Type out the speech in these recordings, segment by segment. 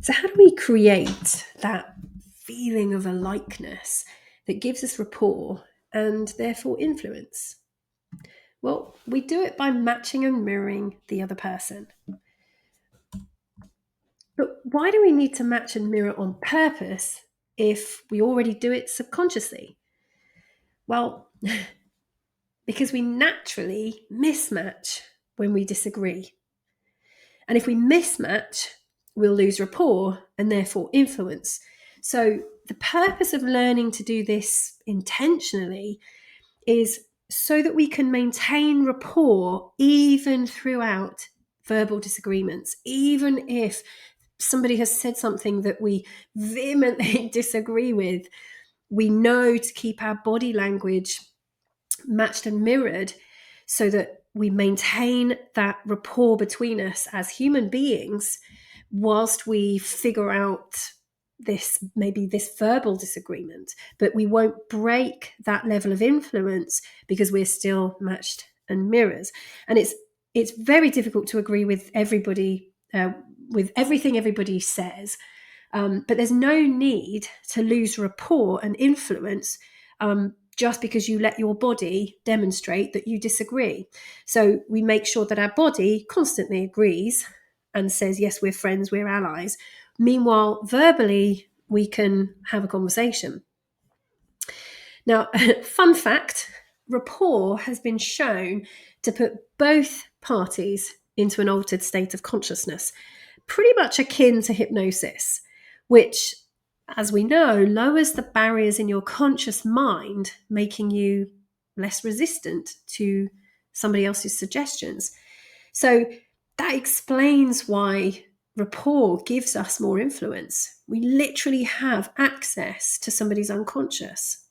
So how do we create that feeling of a likeness that gives us rapport and therefore influence? Well, we do it by matching and mirroring the other person. But why do we need to match and mirror on purpose if we already do it subconsciously? Well, because we naturally mismatch when we disagree. And if we mismatch, we'll lose rapport and therefore influence. So, the purpose of learning to do this intentionally is so that we can maintain rapport even throughout verbal disagreements, even if somebody has said something that we vehemently disagree with. We know to keep our body language matched and mirrored so that we maintain that rapport between us as human beings whilst we figure out this verbal disagreement, but we won't break that level of influence because we're still matched and mirrors. And it's very difficult to agree with everybody, with everything everybody says, but there's no need to lose rapport and influence just because you let your body demonstrate that you disagree. So we make sure that our body constantly agrees and says, yes, we're friends, we're allies. Meanwhile, verbally, we can have a conversation. Now, fun fact, rapport has been shown to put both parties into an altered state of consciousness, pretty much akin to hypnosis, which, as we know, lowers the barriers in your conscious mind, making you less resistant to somebody else's suggestions. So that explains why rapport gives us more influence. We literally have access to somebody's unconscious.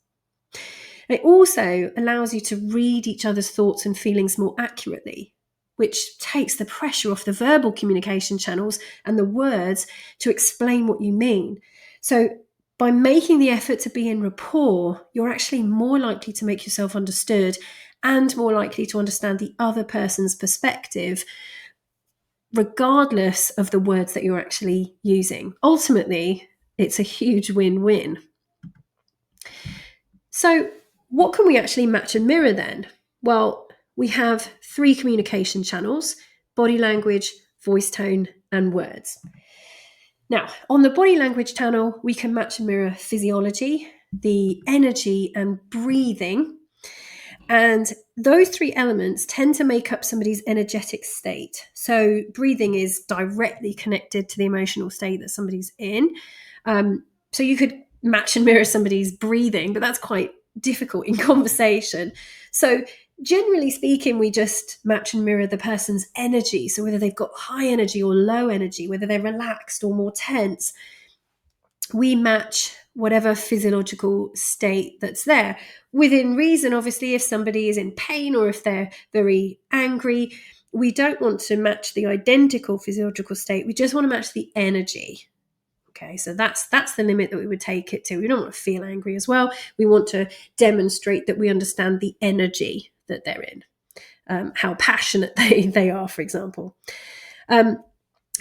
It also allows you to read each other's thoughts and feelings more accurately, which takes the pressure off the verbal communication channels and the words to explain what you mean. So by making the effort to be in rapport, you're actually more likely to make yourself understood and more likely to understand the other person's perspective, regardless of the words that you're actually using. Ultimately, it's a huge win-win. So what can we actually match and mirror then? Well, we have 3 communication channels: body language, voice tone, and words. Now, on the body language channel, we can match and mirror physiology, the energy, and breathing. And those 3 elements tend to make up somebody's energetic state. So breathing is directly connected to the emotional state that somebody's in. So you could match and mirror somebody's breathing, but that's quite difficult in conversation. So generally speaking, we just match and mirror the person's energy. So whether they've got high energy or low energy, whether they're relaxed or more tense, we match whatever physiological state that's there. Within reason, obviously, if somebody is in pain or if they're very angry, we don't want to match the identical physiological state. We just want to match the energy. Okay, so that's the limit that we would take it to. We don't want to feel angry as well. We want to demonstrate that we understand the energy that they're in, how passionate they are, for example.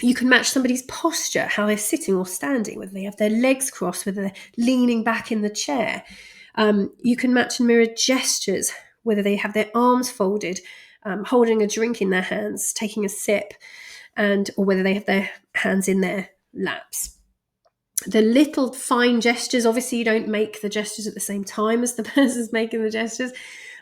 You can match somebody's posture, how they're sitting or standing, whether they have their legs crossed, whether they're leaning back in the chair. You can match and mirror gestures, whether they have their arms folded, holding a drink in their hands, taking a sip, or whether they have their hands in their laps. The little fine gestures, obviously you don't make the gestures at the same time as the person's making the gestures,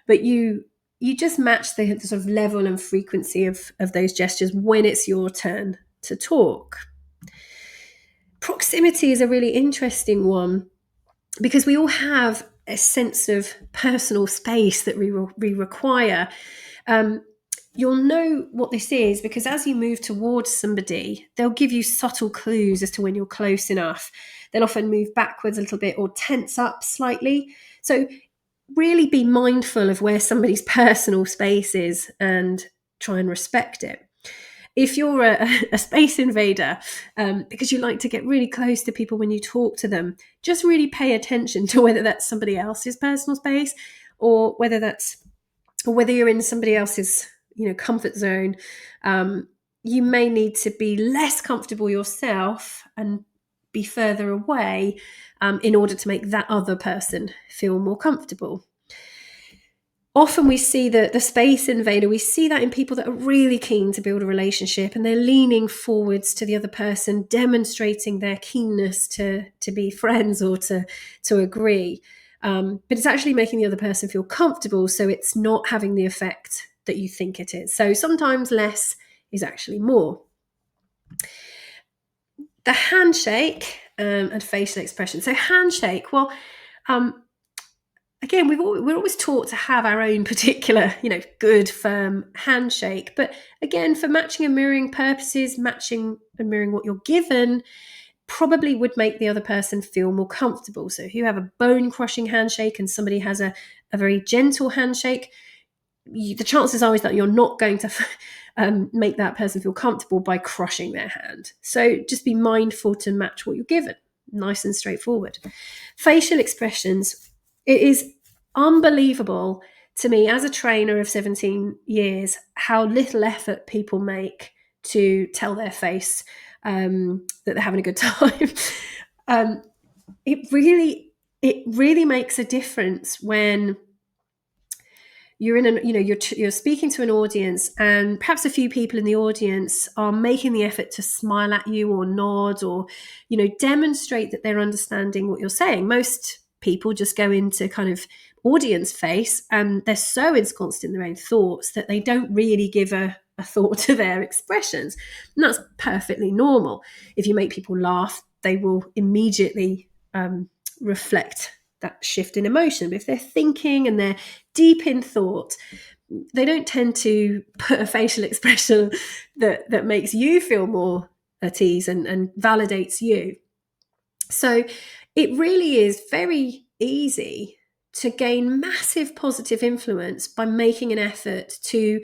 but you just match the sort of level and frequency of those gestures when it's your turn to talk. Proximity is a really interesting one because we all have a sense of personal space that we require. You'll know what this is because as you move towards somebody, they'll give you subtle clues as to when you're close enough. They'll often move backwards a little bit or tense up slightly. So really be mindful of where somebody's personal space is and try and respect it. If you're a space invader, because you like to get really close to people when you talk to them, just really pay attention to whether that's somebody else's personal space or whether you're in somebody else's comfort zone. you may need to be less comfortable yourself and be further away in order to make that other person feel more comfortable. Often we see the space invader, we see that in people that are really keen to build a relationship, and they're leaning forwards to the other person, demonstrating their keenness to be friends or to agree. But it's actually making the other person feel comfortable, so it's not having the effect that you think it is. So sometimes less is actually more. The handshake and facial expression. So handshake, well, again, we're always taught to have our own particular, good, firm handshake. But again, for matching and mirroring purposes, matching and mirroring what you're given probably would make the other person feel more comfortable. So if you have a bone-crushing handshake and somebody has a very gentle handshake, the chances are is that you're not going to make that person feel comfortable by crushing their hand. So just be mindful to match what you're given. Nice and straightforward. Facial expressions. It is unbelievable to me as a trainer of 17 years how little effort people make to tell their face that they're having a good time. It really makes a difference when you're in you're speaking to an audience, and perhaps a few people in the audience are making the effort to smile at you or nod or demonstrate that they're understanding what you're saying. Most people just go into kind of audience face and they're so ensconced in their own thoughts that they don't really give a thought to their expressions, and that's perfectly normal. If you make people laugh, they will immediately reflect that shift in emotion. But if they're thinking and they're deep in thought, they don't tend to put a facial expression that makes you feel more at ease and validates you. So it really is very easy to gain massive positive influence by making an effort to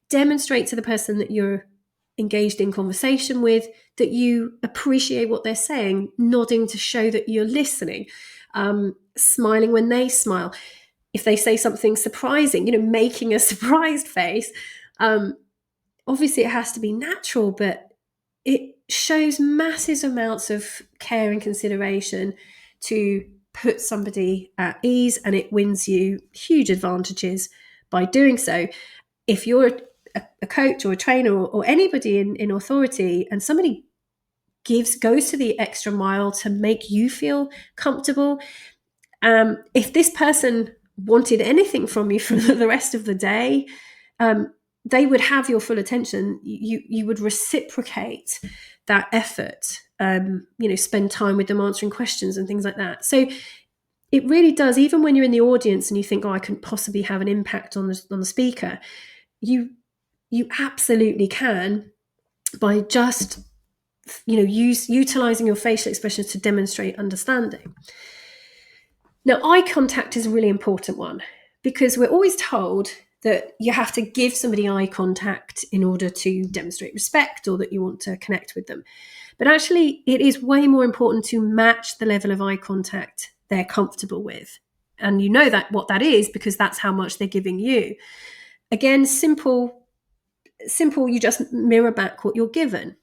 demonstrate to the person that you're engaged in conversation with that you appreciate what they're saying, nodding to show that you're listening, smiling when they smile. If they say something surprising, making a surprised face. Obviously it has to be natural, but it shows massive amounts of care and consideration to put somebody at ease, and it wins you huge advantages by doing so. If you're a coach or a trainer or anybody in authority, and somebody goes to the extra mile to make you feel comfortable, if this person wanted anything from you for the rest of the day, they would have your full attention. You would reciprocate that effort, spend time with them answering questions and things like that. So it really does, even when you're in the audience and you think, I couldn't possibly have an impact on the speaker, you absolutely can, by just utilizing your facial expressions to demonstrate understanding. Now, eye contact is a really important one, because we're always told that you have to give somebody eye contact in order to demonstrate respect or that you want to connect with them. But actually, it is way more important to match the level of eye contact they're comfortable with. And you know that what that is, because that's how much they're giving you. Again, simple, you just mirror back what you're given.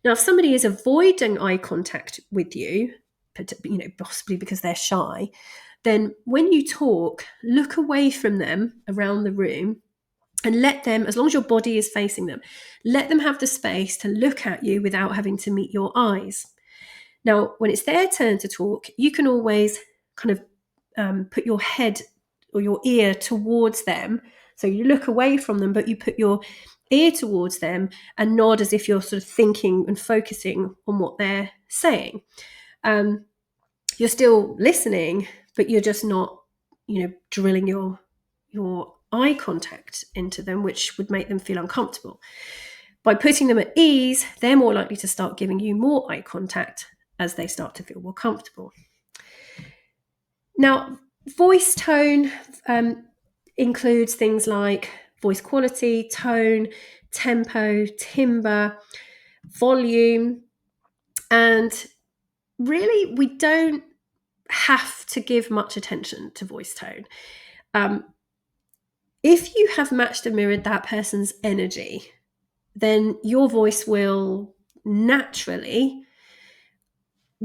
Now, if somebody is avoiding eye contact with you, possibly because they're shy, then when you talk, look away from them around the room and let them, as long as your body is facing them, let them have the space to look at you without having to meet your eyes. Now, when it's their turn to talk, you can always kind of put your head or your ear towards them. So you look away from them, but you put your ear towards them and nod as if you're sort of thinking and focusing on what they're saying. You're still listening, but you're just not, drilling your eye contact into them, which would make them feel uncomfortable. By putting them at ease, they're more likely to start giving you more eye contact as they start to feel more comfortable. Now, voice tone includes things like voice quality, tone, tempo, timbre, volume, and really we don't have to give much attention to voice tone. If you have matched and mirrored that person's energy, then your voice will naturally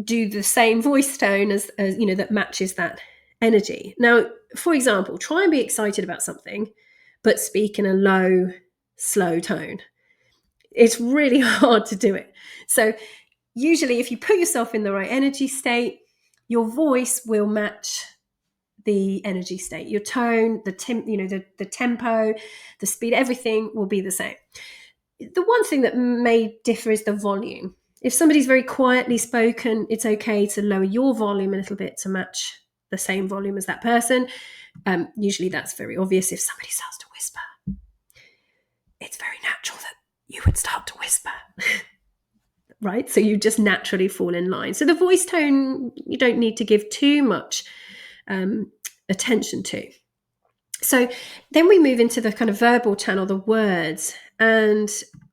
do the same voice tone as that matches that energy. Now, for example, try and be excited about something, but speak in a low, slow tone. It's really hard to do it. So usually if you put yourself in the right energy state, your voice will match the energy state. Your tone, the tempo, the speed, everything will be the same. The one thing that may differ is the volume. If somebody's very quietly spoken, it's okay to lower your volume a little bit to match the same volume as that person. Usually that's very obvious. If somebody starts to whisper, it's very natural that you would start to whisper. Right? So you just naturally fall in line. So the voice tone, you don't need to give too much attention to. So then we move into the kind of verbal channel, the words, and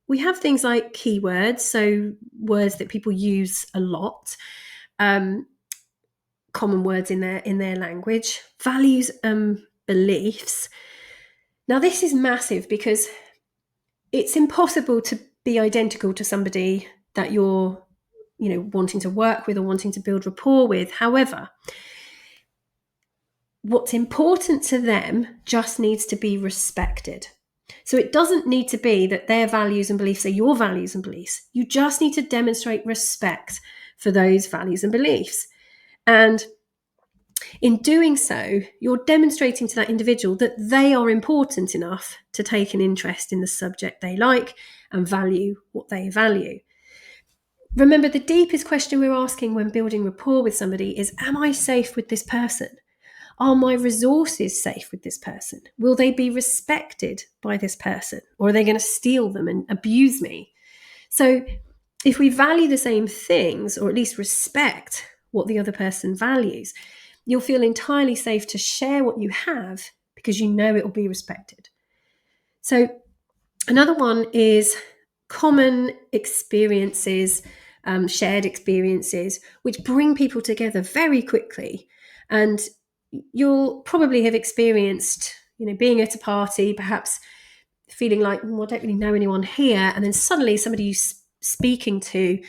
we have things like keywords, so words that people use a lot, common words in their language, values and beliefs. Now this is massive because it's impossible to be identical to somebody that you're wanting to work with or wanting to build rapport with. However, what's important to them just needs to be respected. So it doesn't need to be that their values and beliefs are your values and beliefs. You just need to demonstrate respect for those values and beliefs. And in doing so, you're demonstrating to that individual that they are important enough to take an interest in the subject they like and value what they value. Remember, the deepest question we're asking when building rapport with somebody is, am I safe with this person? Are my resources safe with this person? Will they be respected by this person? Or are they going to steal them and abuse me? So if we value the same things, or at least respect what the other person values, you'll feel entirely safe to share what you have because you know it will be respected. So another one is common experiences, shared experiences, which bring people together very quickly. And you'll probably have experienced, being at a party, perhaps feeling like, I don't really know anyone here. And then suddenly somebody you're speaking to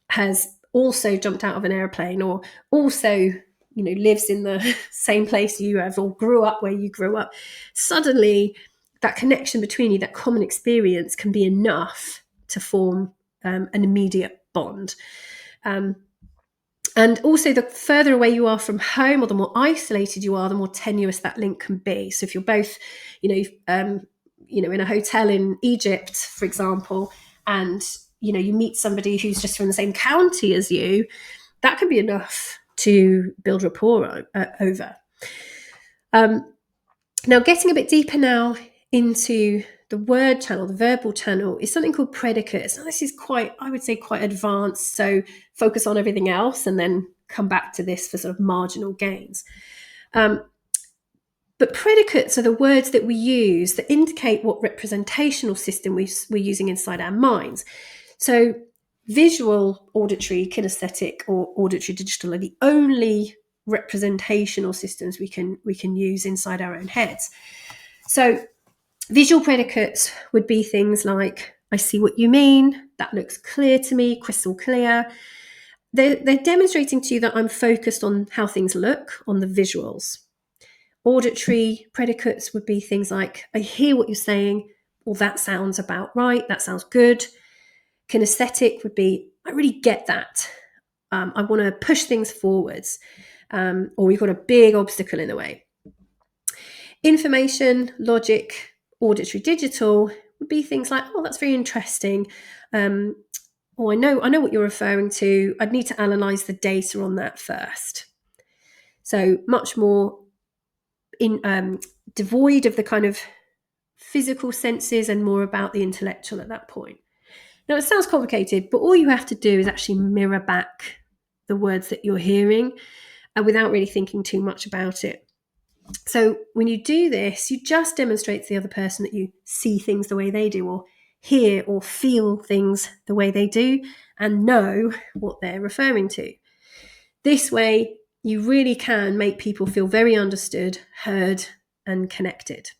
has also jumped out of an airplane, or also, lives in the same place you have, or grew up where you grew up. Suddenly that connection between you, that common experience, can be enough to form an immediate bond. And also, the further away you are from home, or the more isolated you are, the more tenuous that link can be. So if you're both, in a hotel in Egypt, for example, and, you meet somebody who's just from the same county as you, that can be enough to build rapport over. Now, getting a bit deeper now into the word channel, the verbal channel, is something called predicates. Now, this is quite advanced, so focus on everything else and then come back to this for sort of marginal gains. But predicates are the words that we use that indicate what representational system we're using inside our minds. So visual, auditory, kinesthetic, or auditory digital are the only representational systems we can use inside our own heads. So visual predicates would be things like, I see what you mean, that looks clear to me, crystal clear. They're demonstrating to you that I'm focused on how things look, on the visuals. Auditory predicates would be things like, I hear what you're saying, or that sounds about right, that sounds good. Kinesthetic would be, I really get that. I want to push things forwards, or we've got a big obstacle in the way. Information, logic, auditory digital would be things like, oh, that's very interesting. I know what you're referring to. I'd need to analyze the data on that first. So much more devoid of the kind of physical senses and more about the intellectual at that point. Now, it sounds complicated, but all you have to do is actually mirror back the words that you're hearing, and without really thinking too much about it. So when you do this, you just demonstrate to the other person that you see things the way they do, or hear or feel things the way they do, and know what they're referring to. This way, you really can make people feel very understood, heard, and connected.